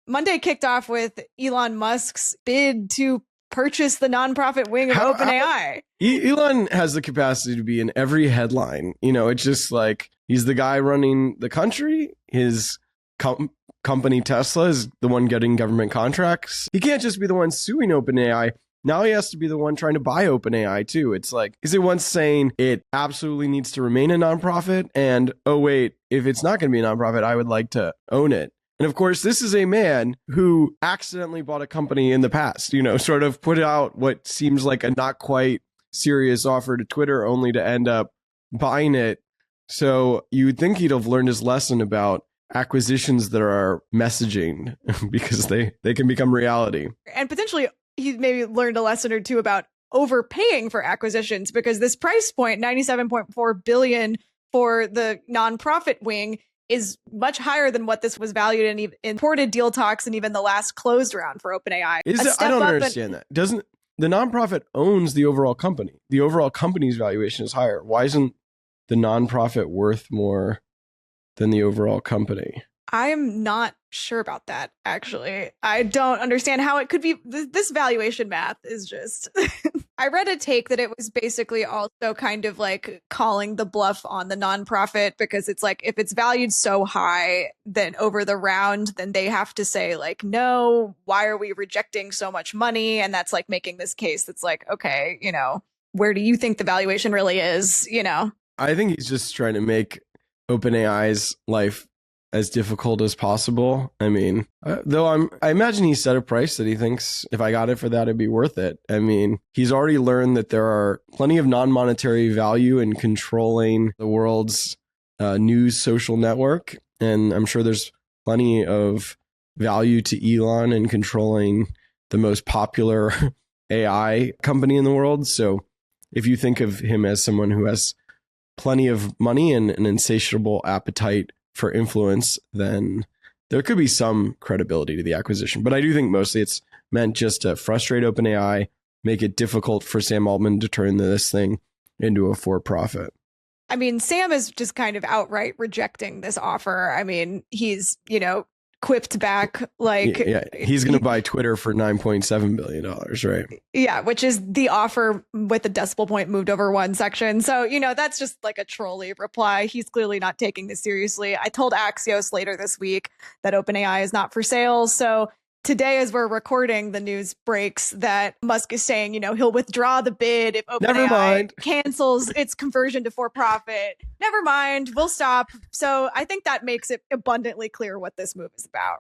Monday kicked off with Elon Musk's bid to purchase the nonprofit wing of OpenAI. Elon has the capacity to be in every headline. It's just like he's the guy running the country. His company Tesla is the one getting government contracts. He can't just be the one suing OpenAI. Now he has to be the one trying to buy OpenAI too. It's like, is it once saying it absolutely needs to remain a nonprofit? And, oh, wait, if it's not going to be a nonprofit, I would like to own it. And of course, this is a man who accidentally bought a company in the past, sort of put out what seems like a not quite serious offer to Twitter only to end up buying it. So you would think he'd have learned his lesson about acquisitions that are messaging because they can become reality. And potentially he maybe learned a lesson or two about overpaying for acquisitions, because this price point, $97.4 billion for the nonprofit wing, is much higher than what this was valued in imported deal talks and even the last closed round for OpenAI. I don't understand that. Doesn't the nonprofit owns the overall company? The overall company's valuation is higher. Why isn't the nonprofit worth more than the overall company? I am not sure about that, actually. I don't understand how it could be. This valuation math is just... I read a take that it was basically also kind of like calling the bluff on the nonprofit, because it's like, if it's valued so high, then over the round, then they have to say like, no, why are we rejecting so much money? And that's like making this case that's like, okay, where do you think the valuation really is? I think he's just trying to make OpenAI's life as difficult as possible. I mean, though I imagine he set a price that he thinks if I got it for that, it'd be worth it. I mean, he's already learned that there are plenty of non-monetary value in controlling the world's news social network. And I'm sure there's plenty of value to Elon in controlling the most popular AI company in the world. So if you think of him as someone who has plenty of money and an insatiable appetite for influence, then there could be some credibility to the acquisition. But I do think mostly it's meant just to frustrate OpenAI, make it difficult for Sam Altman to turn this thing into a for-profit. I mean, Sam is just kind of outright rejecting this offer. I mean, he's, quipped back like... Yeah, he's going to buy Twitter for $9.7 billion, right? Yeah, which is the offer with the decimal point moved over one section. So, that's just like a trolley reply. He's clearly not taking this seriously. I told Axios later this week that OpenAI is not for sale. So today, as we're recording, the news breaks that Musk is saying, he'll withdraw the bid if OpenAI cancels its conversion to for-profit. Never mind, we'll stop. So I think that makes it abundantly clear what this move is about.